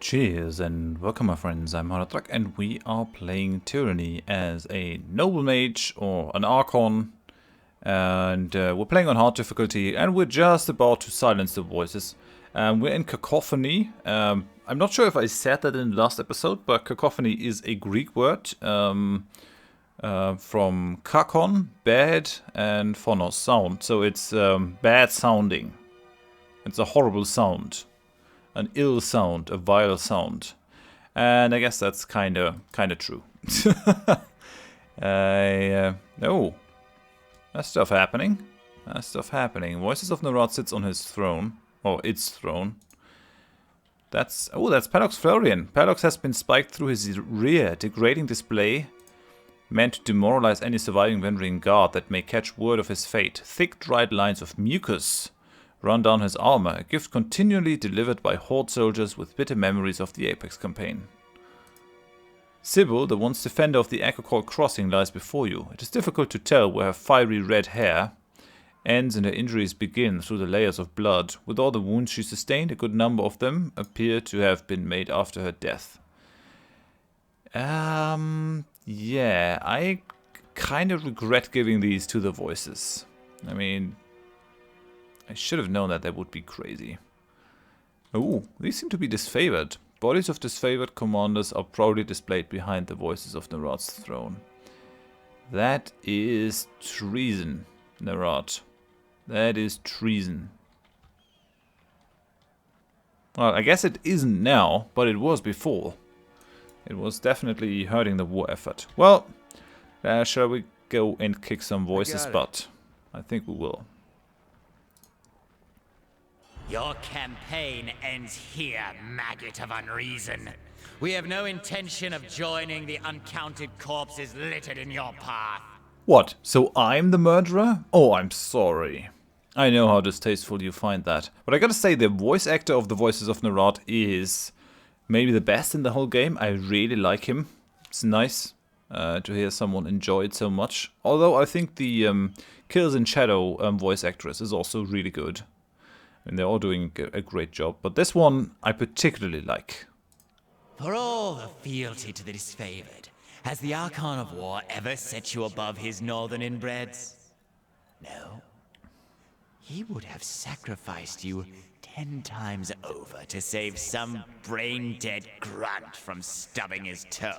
Cheers and welcome my friends, I'm Horath and we are playing Tyranny as a noble mage or an Archon, and we're playing on hard difficulty and we're just about to silence the voices. We're in Cacophony. I'm not sure if I said that in the last episode, but Cacophony is a Greek word from kakon, bad, and phonos, sound. So it's bad sounding. It's a horrible sound. An ill sound, a vile sound. And I guess that's kinda true. Oh. That's stuff happening. That's stuff happening. Voices of Horath sits on his throne. Or its throne. That's Paddock's Florian. Paddock has been spiked through his rear, degrading display meant to demoralize any surviving Vendrian guard that may catch word of his fate. Thick dried lines of mucus run down his armor, a gift continually delivered by Horde soldiers with bitter memories of the Apex campaign. Sybil, the once defender of the Acrocol crossing, lies before you. It is difficult to tell where her fiery red hair ends and her injuries begin through the layers of blood. With all the wounds she sustained, a good number of them appear to have been made after her death. Yeah, I kind of regret giving these to the voices. I mean, I should have known that would be crazy. Oh, these seem to be disfavored. Bodies of disfavored commanders are proudly displayed behind the voices of Horath's throne. That is treason, Horath. That is treason. Well, I guess it isn't now, but it was before. It was definitely hurting the war effort. Well, shall we go and kick some voices' butt? I think we will. Your campaign ends here, maggot of unreason. We have no intention of joining the uncounted corpses littered in your path. What? So I'm the murderer? Oh, I'm sorry. I know how distasteful you find that. But I gotta say, the voice actor of the voices of Horath is maybe the best in the whole game. I really like him. It's nice to hear someone enjoy it so much. Although I think the Kills in Shadow voice actress is also really good. And they're all doing a great job. But this one I particularly like. For all the fealty to the disfavored, has the Archon of War ever set you above his northern inbreds? No? He would have sacrificed you 10 times over to save some brain-dead grunt from stubbing his toe.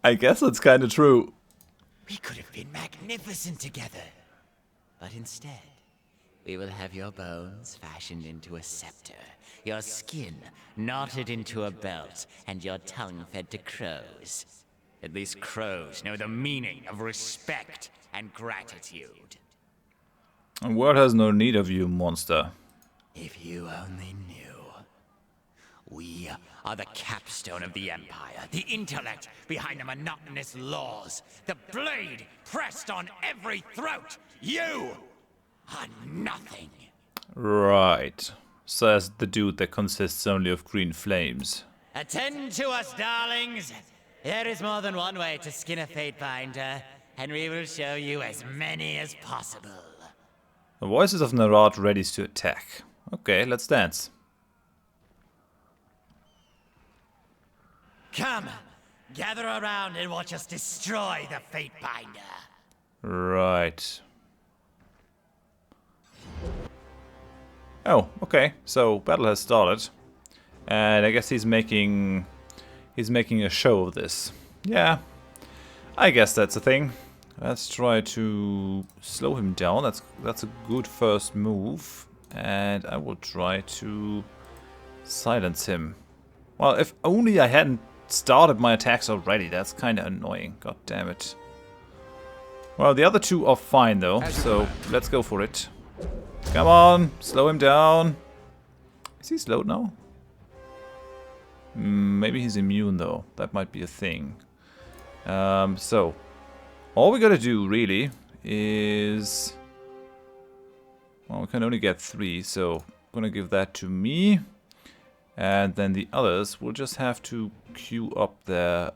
I guess that's kind of true. We could have been magnificent together. But instead, we will have your bones fashioned into a scepter, your skin knotted into a belt, and your tongue fed to crows. At least crows know the meaning of respect and gratitude. The world has no need of you, monster. If you only knew. We are the capstone of the Empire, the intellect behind the monotonous laws, the blade pressed on every throat. You are nothing. Right, says the dude that consists only of green flames. Attend to us, darlings. There is more than one way to skin a fate binder, and we will show you as many as possible. The voices of Horath ready to attack. Okay, let's dance. Come, gather around and watch us destroy the fate binder. Right. Oh, okay. So battle has started, and I guess he's making a show of this. Yeah, I guess that's a thing. Let's try to slow him down. That's a good first move, and I will try to silence him. Well, if only I hadn't started my attacks already. That's kind of annoying. God damn it. Well, the other two are fine though, so let's go for it. Come on, slow him down. Is he slowed now? Maybe he's immune though. That might be a thing. So, all we gotta do really is... Well, we can only get 3, so I'm gonna give that to me. And then the others will just have to queue up their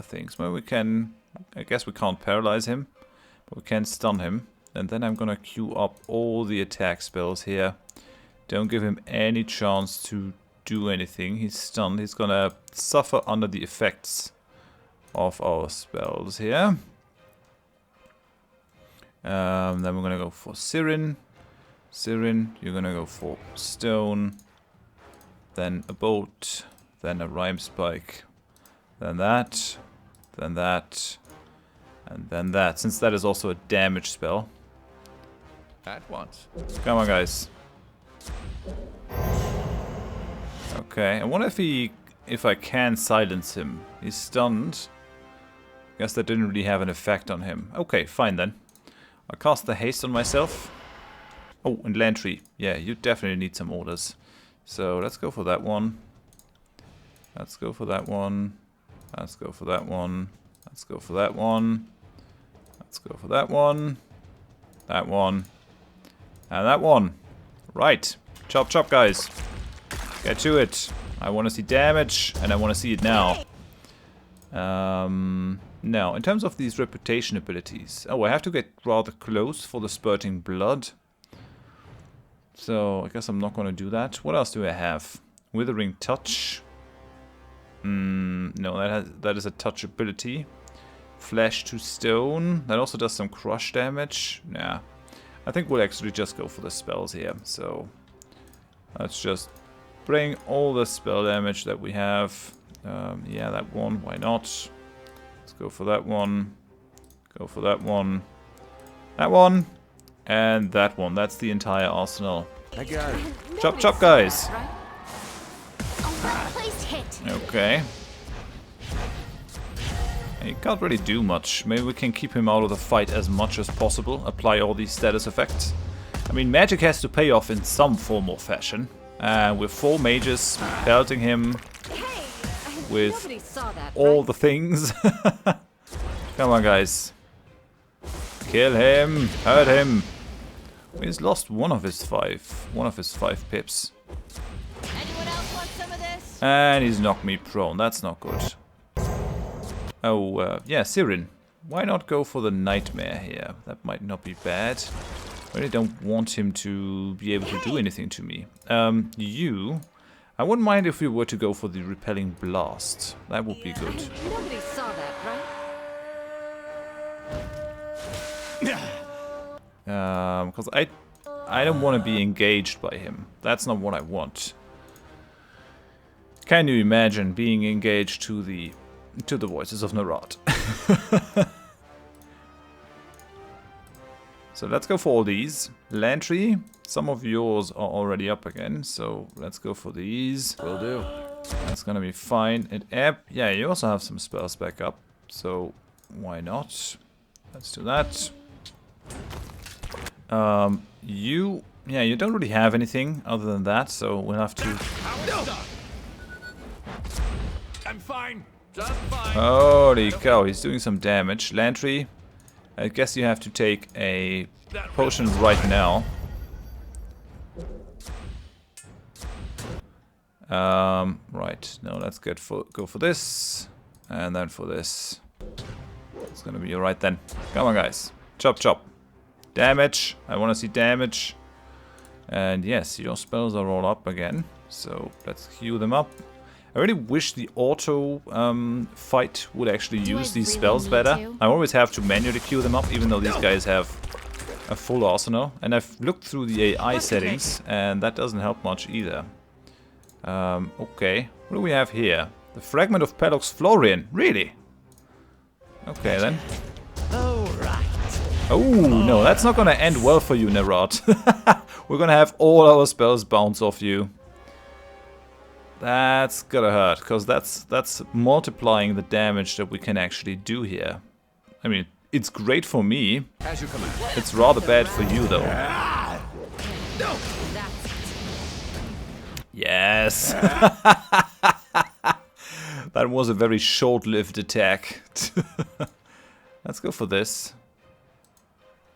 things. Well, we can... I guess we can't paralyze him, but we can stun him. And then I'm gonna queue up all the attack spells here Don't give him any chance to do anything. He's stunned. He's gonna suffer under the effects of our spells here. Then we're gonna go for Sirin. Sirin, you're gonna go for Stone. Then a Bolt. Then a Rhyme Spike. Then that. Then that. And then that. Since that is also a damage spell. At once. Come on, guys. Okay, I wonder if I can silence him. He's stunned. Guess that didn't really have an effect on him. Okay, fine then. I'll cast the haste on myself. Oh, and Lantry. Yeah, you definitely need some orders. So let's go for that one. Let's go for that one. Let's go for that one. Let's go for that one. Let's go for that one. That one. And that one. Right. Chop chop, guys. Get to it. I want to see damage, and I want to see it now. Now, in terms of these reputation abilities... Oh, I have to get rather close for the spurting blood. So, I guess I'm not going to do that. What else do I have? Withering Touch. No, that is a touch ability. Flesh to Stone. That also does some crush damage. Nah. I think we'll actually just go for the spells here. So, let's just bring all the spell damage that we have. Yeah, that one. Why not? Let's go for that one. Go for that one. That one. And that one. That's the entire arsenal. I got it. Chop chop, guys. Hit. Okay. He can't really do much. Maybe we can keep him out of the fight as much as possible. Apply all these status effects. I mean, magic has to pay off in some form or fashion. With 4 mages pelting him with all the things. Come on, guys. Kill him. Hurt him. He's lost one of his 5 pips. Anyone else want some of this? And he's knocked me prone. That's not good. Oh, yeah, Sirin. Why not go for the Nightmare here? That might not be bad. I really don't want him to be able to do anything to me. I wouldn't mind if we were to go for the Repelling Blast. That would be good. Nobody saw that, right? Because I don't want to be engaged by him. That's not what I want. Can you imagine being engaged to the voices of Horath? So let's go for all these. Lantry, some of yours are already up again, so let's go for these. Will do. That's gonna be fine. And Ebb, yeah, you also have some spells back up, so why not? Let's do that. You don't really have anything other than that, so we'll have to... I'm fine. Just fine. Holy cow, he's doing some damage. Lantry, I guess you have to take a potion right now. Right, no, let's go for this, and then for this. It's gonna be alright then. Come on, guys. Chop chop. Damage. I want to see damage. And yes, your spells are all up again. So let's heal them up. I really wish the auto fight would actually use these spells better. I always have to manually queue them up, even though these guys have a full arsenal. And I've looked through the AI settings, and that doesn't help much either. Okay, what do we have here? The Fragment of Pelox Florian. Really? Okay then. Oh no, that's not gonna end well for you, Horath. We're gonna have all our spells bounce off you. That's gonna hurt, because that's multiplying the damage that we can actually do here. I mean, it's great for me. As you command. It's rather bad for you, though. Yes. That was a very short-lived attack. Let's go for this.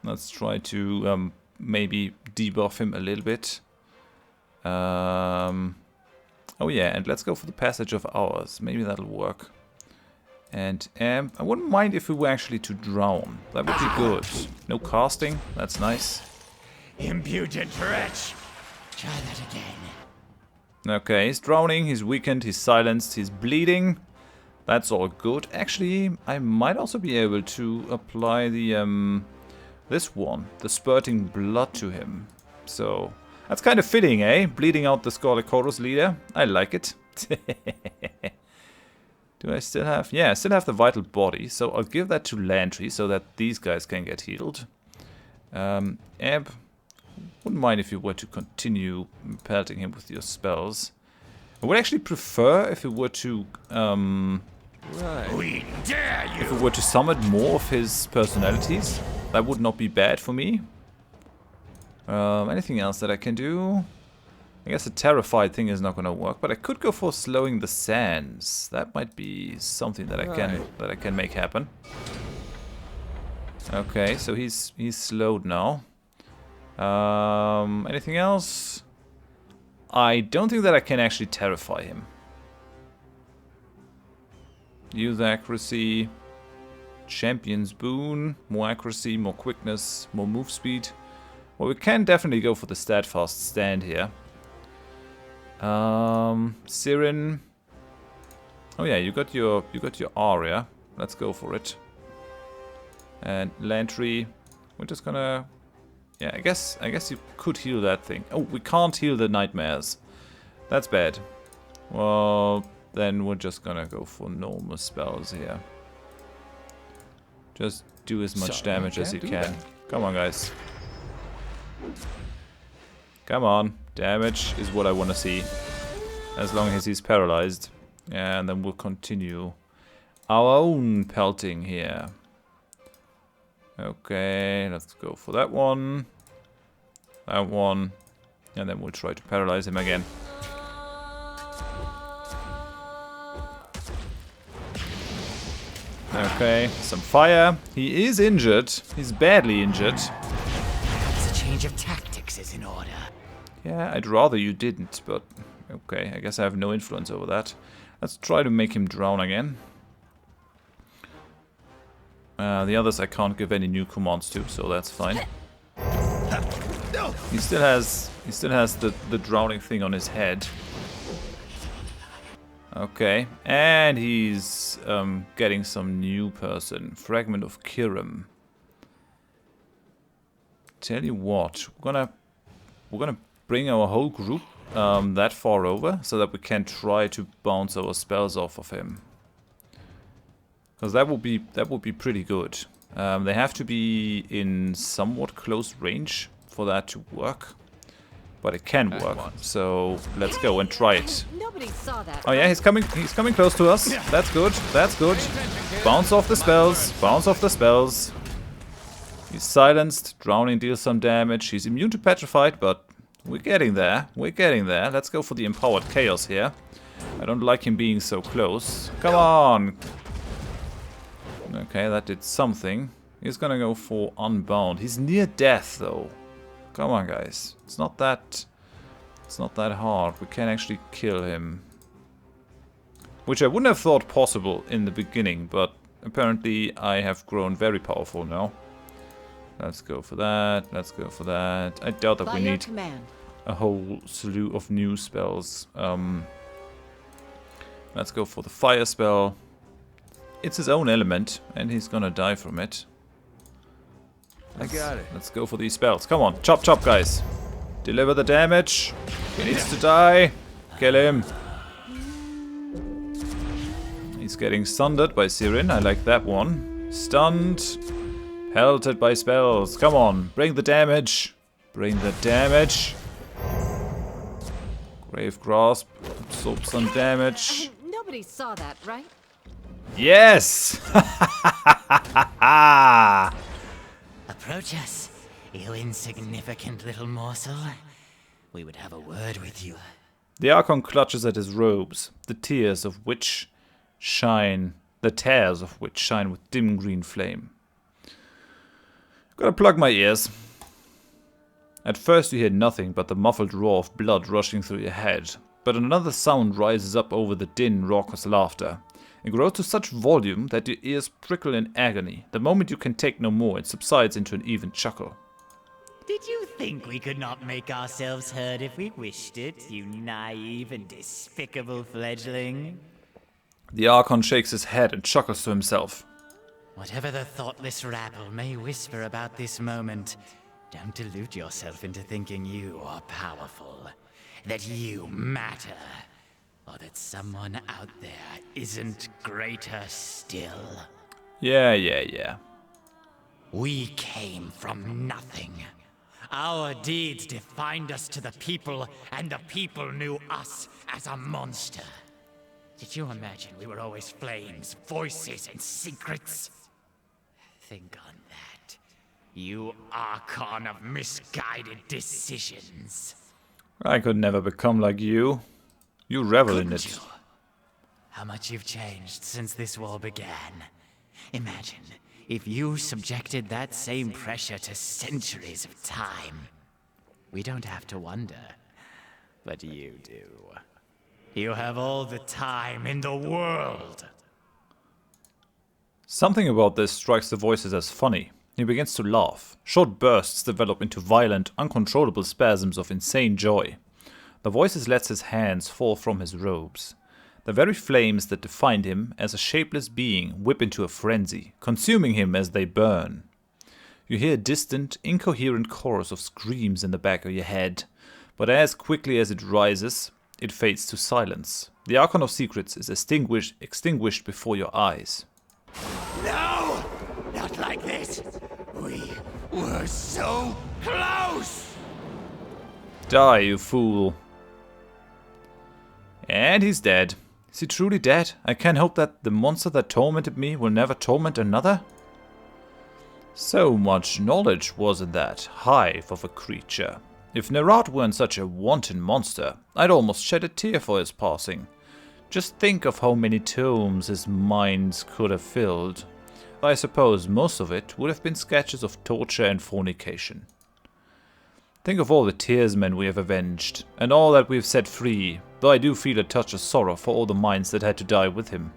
Let's try to maybe debuff him a little bit. Oh yeah, and let's go for the Passage of Hours. Maybe that'll work. And I wouldn't mind if we were actually to drown. That would be good. No casting. That's nice. Impudent wretch! Try that again. Okay, he's drowning, he's weakened, he's silenced, he's bleeding. That's all good. Actually, I might also be able to apply the this one, the spurting blood to him. So that's kind of fitting, eh? Bleeding out the Scarlet Chorus leader. I like it. Do I still have... Yeah, I still have the vital body, so I'll give that to Lantry so that these guys can get healed. Ebb, wouldn't mind if you were to continue pelting him with your spells. I would actually prefer if you were to... We dare you! if we were to summon more of his personalities. That would not be bad for me. Anything else that I can do? I guess the terrified thing is not going to work, but I could go for slowing the sands. That might be something that I can make happen. Okay, so he's slowed now. Anything else? I don't think that I can actually terrify him. Use accuracy. Champion's boon. More accuracy, more quickness, more move speed. Well, we can definitely go for the steadfast stand here. Sirin. Oh yeah, you got your aria. Let's go for it. And Lantry, we're just gonna... Yeah, I guess you could heal that thing. Oh, we can't heal the nightmares. That's bad. Well, then we're just gonna go for normal spells here. Just do as much damage as you can. Come on, guys. Come on. Damage is what I want to see. As long as he's paralyzed. And then we'll continue our own pelting here. Okay, let's go for that one. That one. And then we'll try to paralyze him again. Okay, some fire. He is injured. He's badly injured. Perhaps a change of tactics is in order. Yeah, I'd rather you didn't, but okay, I guess I have no influence over that. Let's try to make him drown again. The others I can't give any new commands to, so that's fine. He still has the drowning thing on his head. Okay, and he's getting some new person. Fragment of Kirim. Tell you what, we're gonna bring our whole group that far over so that we can try to bounce our spells off of him. Because that would be pretty good. They have to be in somewhat close range for that to work. But it can work. So let's go and try it. Nobody saw that. Oh yeah, he's coming close to us. That's good. That's good. Bounce off the spells. Bounce off the spells. He's silenced. Drowning deals some damage. He's immune to petrified, but we're getting there. We're getting there. Let's go for the empowered chaos here. I don't like him being so close. Come on. Okay, that did something. He's gonna go for unbound. He's near death though. Come on, guys. It's not that hard. We can actually kill him. Which I wouldn't have thought possible in the beginning, but apparently I have grown very powerful now. Let's go for that. Let's go for that. I doubt that we need a whole slew of new spells. Let's go for the fire spell. It's his own element, and he's gonna die from it. I got it. Let's go for these spells. Come on, chop chop, guys. Deliver the damage. He needs to die. Kill him. He's getting sundered by Sirin. I like that one. Stunned. Pelted by spells. Come on, bring the damage. Bring the damage. Grave Grasp. Absorb some damage. Nobody saw that, right? Yes! Approach us, you insignificant little morsel. We would have a word with you. The Archon clutches at his robes, the tears of which shine with dim green flame. Gotta plug my ears. At first you hear nothing but the muffled roar of blood rushing through your head, but another sound rises up over the din, raucous laughter. It grows to such volume that your ears prickle in agony. The moment you can take no more, it subsides into an even chuckle. Did you think we could not make ourselves heard if we wished it, you naive and despicable fledgling? The Archon shakes his head and chuckles to himself. Whatever the thoughtless rabble may whisper about this moment, don't delude yourself into thinking you are powerful, that you matter, or that someone out there isn't greater still. Yeah. We came from nothing. Our deeds defined us to the people, and the people knew us as a monster. Did you imagine we were always flames, voices, and secrets? Think on that. You Archon of misguided decisions. I could never become like you. You revel in Couldn't it. you? How much you've changed since this war began. Imagine if you subjected that same pressure to centuries of time. We don't have to wonder, but you do. You have all the time in the world. Something about this strikes the voices as funny. He begins to laugh. Short bursts develop into violent, uncontrollable spasms of insane joy. The voices lets his hands fall from his robes. The very flames that defined him as a shapeless being whip into a frenzy, consuming him as they burn. You hear a distant, incoherent chorus of screams in the back of your head, but as quickly as it rises, it fades to silence. The Archon of Secrets is extinguished before your eyes. No! Not like this! We were so close! Die, you fool. And he's dead. Is he truly dead? I can't hope that the monster that tormented me will never torment another? So much knowledge was in that hive of a creature. If Horath weren't such a wanton monster, I'd almost shed a tear for his passing. Just think of how many tomes his mind could have filled. I suppose most of it would have been sketches of torture and fornication. Think of all the tearsmen we have avenged, and all that we've set free, though I do feel a touch of sorrow for all the minds that had to die with him.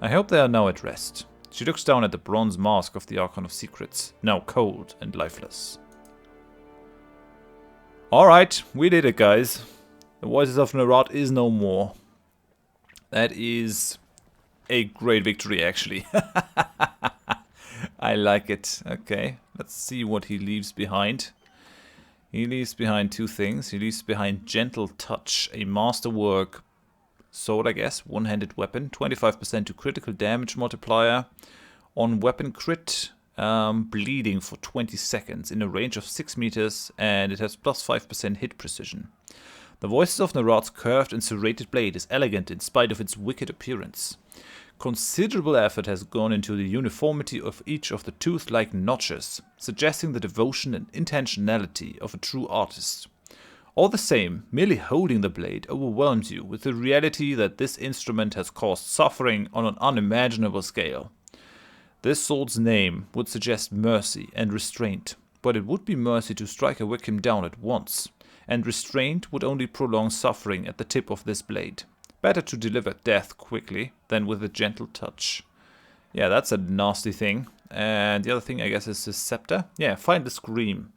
I hope they are now at rest. She looks down at the bronze mask of the Archon of Secrets, now cold and lifeless. Alright, we did it, guys. The Voices of Horath is no more. That is a great victory, actually. I like it. Okay, let's see what he leaves behind. He leaves behind two things. He leaves behind Gentle Touch, a masterwork sword, I guess. One-handed weapon. 25% to critical damage multiplier. On weapon crit, bleeding for 20 seconds in a range of 6 meters. And it has plus 5% hit precision. The Voices of Horath's curved and serrated blade is elegant in spite of its wicked appearance. Considerable effort has gone into the uniformity of each of the tooth-like notches, suggesting the devotion and intentionality of a true artist. All the same, merely holding the blade overwhelms you with the reality that this instrument has caused suffering on an unimaginable scale. This sword's name would suggest mercy and restraint, but it would be mercy to strike a victim down at once, and restraint would only prolong suffering at the tip of this blade. Better to deliver death quickly than with a gentle touch. Yeah, that's a nasty thing. And the other thing, I guess, is his scepter. Yeah, find the scream.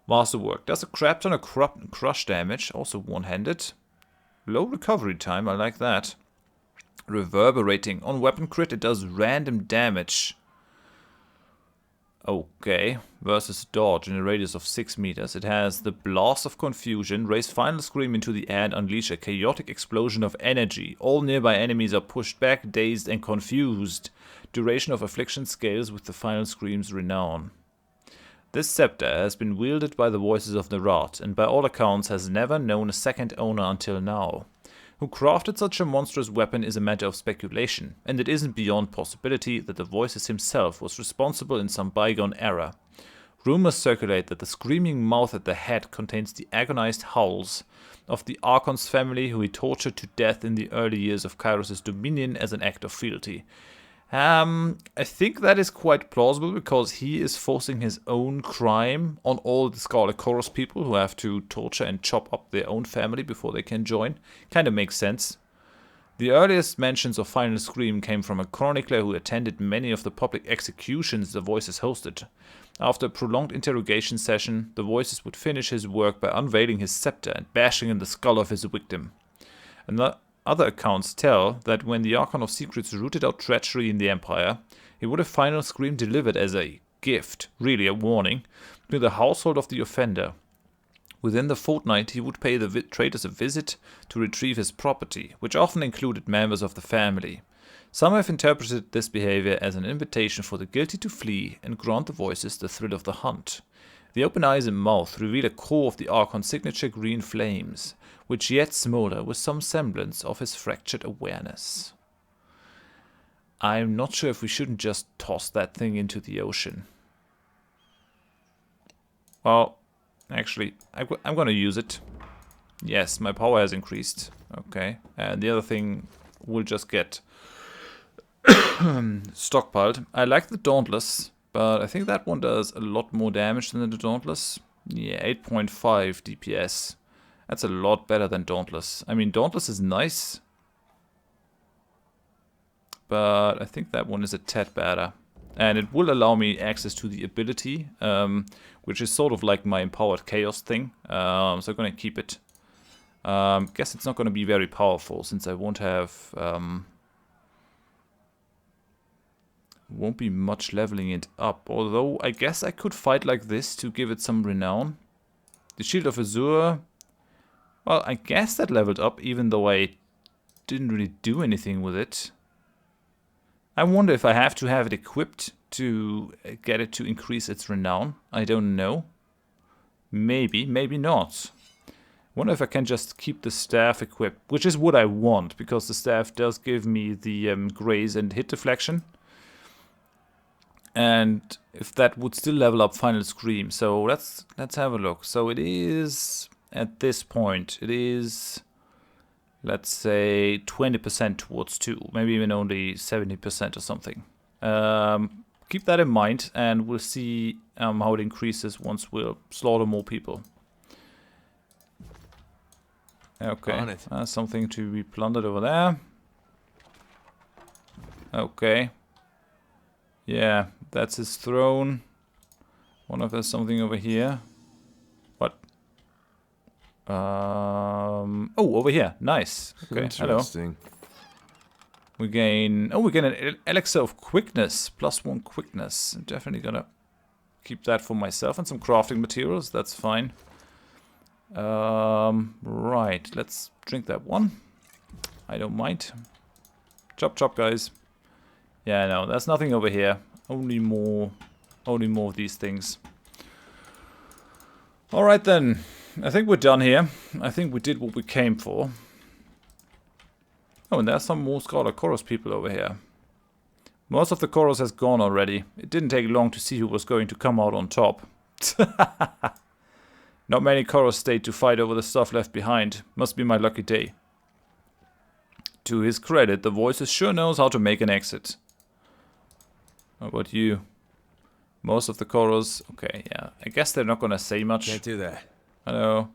Masterwork. Does a crap ton of crush damage, also one-handed. Low recovery time, I like that. Reverberating. On weapon crit, it does random damage. Okay, versus dodge in a radius of 6 meters. It has the Blast of Confusion, raise final scream into the air and unleash a chaotic explosion of energy. All nearby enemies are pushed back, dazed and confused. Duration of affliction scales with the final scream's renown. This scepter has been wielded by the Voices of Horath and by all accounts has never known a second owner until now. Who crafted such a monstrous weapon is a matter of speculation, and it isn't beyond possibility that the Voices himself was responsible in some bygone era. Rumors circulate that the screaming mouth at the head contains the agonized howls of the Archon's family who he tortured to death in the early years of Kairos' dominion as an act of fealty. I think that is quite plausible because he is forcing his own crime on all the Scarlet Chorus people who have to torture and chop up their own family before they can join. Kind of makes sense. The earliest mentions of Final Scream came from a chronicler who attended many of the public executions the Voices hosted. After a prolonged interrogation session, the Voices would finish his work by unveiling his scepter and bashing in the skull of his victim. And other accounts tell that when the Archon of Secrets rooted out treachery in the Empire, he would have Final Scream delivered as a gift, really a warning, to the household of the offender. Within the fortnight, he would pay the traitors a visit to retrieve his property, which often included members of the family. Some have interpreted this behavior as an invitation for the guilty to flee and grant the Voices the thrill of the hunt. The open eyes and mouth reveal a core of the Archon's signature green flames, which yet smolder with some semblance of his fractured awareness. I'm not sure if we shouldn't just toss that thing into the ocean. Well, actually, I'm gonna use it. Yes, my power has increased. Okay, and the other thing will just get stockpiled. I like the Dauntless, but I think that one does a lot more damage than the Dauntless. Yeah, 8.5 DPS. That's a lot better than Dauntless. I mean, Dauntless is nice, but I think that one is a tad better. And it will allow me access to the ability, which is sort of like my Empowered Chaos thing. So I'm going to keep it. Guess it's not going to be very powerful, since I won't have... won't be much leveling it up. Although, I guess I could fight like this to give it some renown. The Shield of Azure... Well, I guess that leveled up, even though I didn't really do anything with it. I wonder if I have to have it equipped to get it to increase its renown. I don't know. Maybe, maybe not. Wonder if I can just keep the staff equipped, which is what I want, because the staff does give me the graze and hit deflection. And if that would still level up Final Scream. So let's have a look. So it is, at this point, it is... let's say 20% towards 2, maybe even only 70% or something. Keep that in mind, and we'll see how it increases once we'll slaughter more people. Okay, something to be plundered over there. Okay. Yeah, that's his throne. Wonder if there's something over here. What? Oh, over here. Nice. Okay, hello. We gain... oh, we gain an elixir of quickness. +1 quickness. I'm definitely gonna keep that for myself. And some crafting materials. That's fine. Right. Let's drink that one. I don't mind. Chop chop, guys. Yeah, no, there's nothing over here. Only more of these things. Alright then. I think we're done here. I think we did what we came for. Oh, and there's some more Scarlet Chorus people over here. Most of the chorus has gone already. It didn't take long to see who was going to come out on top. Not many chorus stayed to fight over the stuff left behind. Must be my lucky day. To his credit, the Voices sure knows how to make an exit. How about you? Most of the chorus... okay, yeah. I guess they're not gonna say much. Can't do that. Hello.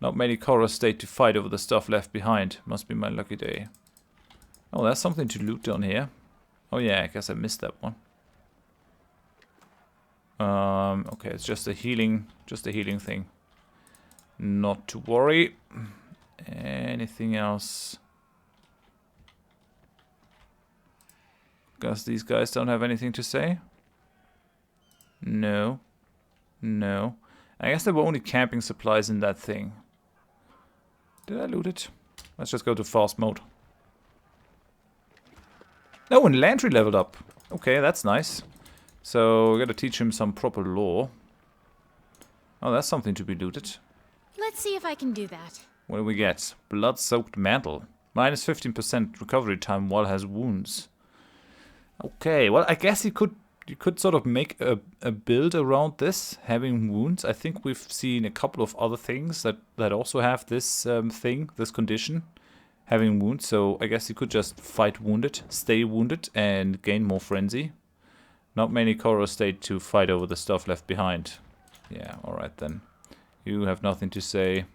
Not many chorus stayed to fight over the stuff left behind. Must be my lucky day. Oh, there's something to loot down here. Oh yeah, I guess I missed that one. Okay, it's just a healing thing. Not to worry. Anything else? Guess these guys don't have anything to say? No. No. I guess there were only camping supplies in that thing. Did I loot it? Let's just go to fast mode. Oh, and Landry leveled up. Okay, that's nice. So, we gotta teach him some proper lore. Oh, that's something to be looted. Let's see if I can do that. What do we get? Blood-soaked mantle. Minus 15% recovery time while has wounds. Okay, well, I guess you could sort of make a build around this, having wounds. I think we've seen a couple of other things that also have this this condition, having wounds. So I guess you could just fight wounded, stay wounded, and gain more frenzy. Not many chorus stayed to fight over the stuff left behind. Yeah, alright then. You have nothing to say.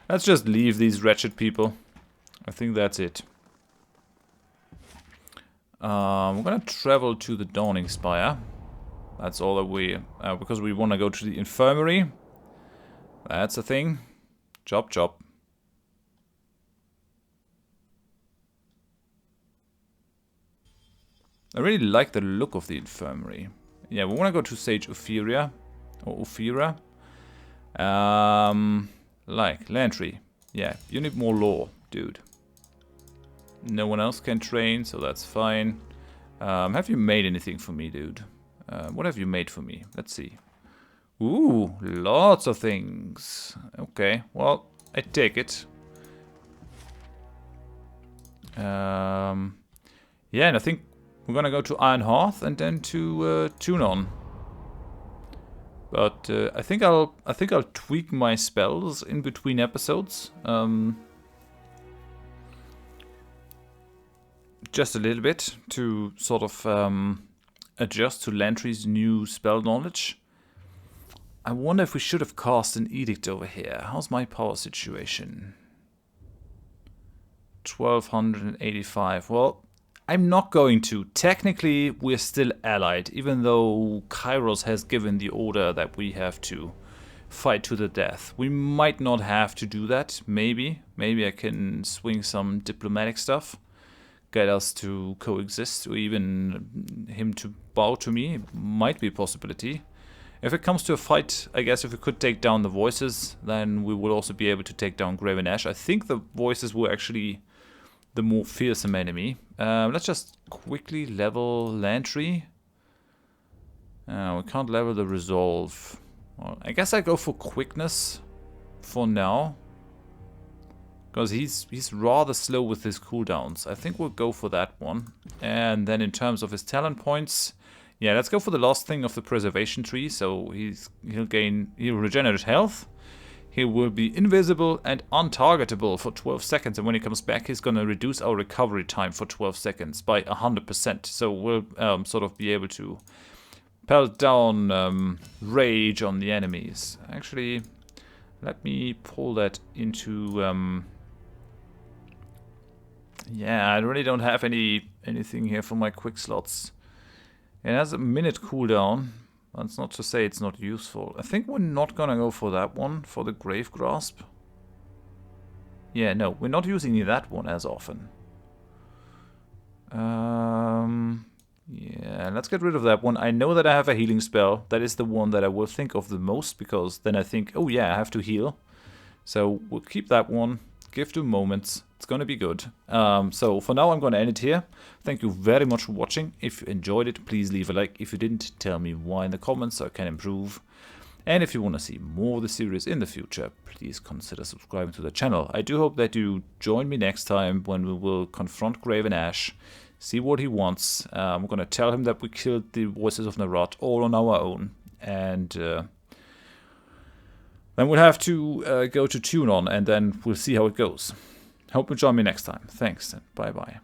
Let's just leave these wretched people. I think that's it. We're gonna travel to the Dawning Spire. That's all that we... because we want to go to the infirmary. That's a thing. Chop, chop. I really like the look of the infirmary. Yeah, we want to go to Sage Ophiria. Or Ophira. Like, Lantry. Yeah, you need more lore, dude. No one else can train, so that's fine. Have you made anything for me, dude? What have you made for me? Let's see. Ooh, lots of things. Okay, well, I take it. Yeah, and I think we're gonna go to Iron Hearth and then to Tunon. But I think I'll tweak my spells in between episodes. Just a little bit to sort of adjust to Lantry's new spell knowledge. I wonder if we should have cast an edict over here. How's my power situation? 1285. Well, I'm not going to. Technically, we're still allied, even though Kairos has given the order that we have to fight to the death. We might not have to do that. Maybe. Maybe I can swing some diplomatic stuff. Get us to coexist, or even him to bow to me. Might be a possibility. If it comes to a fight, I guess if we could take down the voices, then we will also be able to take down Graven Ash. I think the voices were actually the more fearsome enemy. Let's just quickly level Lantry. We can't level the Resolve. Well, I guess I go for quickness for now. Because he's rather slow with his cooldowns. I think we'll go for that one. And then in terms of his talent points, yeah, let's go for the last thing of the preservation tree. So he'll regenerate health. He will be invisible and untargetable for 12 seconds. And when he comes back, he's going to reduce our recovery time for 12 seconds by 100%. So we'll sort of be able to pelt down rage on the enemies. Actually, let me pull that into... yeah, I really don't have anything here for my quick slots. It has a minute cooldown. That's not to say it's not useful. I think we're not gonna go for that one, for the Grave Grasp. Yeah, no, we're not using that one as often. Yeah, let's get rid of that one. I know that I have a healing spell. That is the one that I will think of the most, because then I think, oh yeah, I have to heal. So we'll keep that one. Give 2 moments. It's gonna be good. So for now I'm gonna end it here. Thank you very much for watching. If you enjoyed it, please leave a like. If you didn't, tell me why in the comments so I can improve. And if you want to see more of the series in the future, please consider subscribing to the channel. I do hope that you join me next time when we will confront Graven Ash, see what he wants. I'm gonna tell him that we killed the Voices of Norath all on our own. And then we'll have to go to Tunon, and then we'll see how it goes. Hope you join me next time. Thanks, and bye-bye.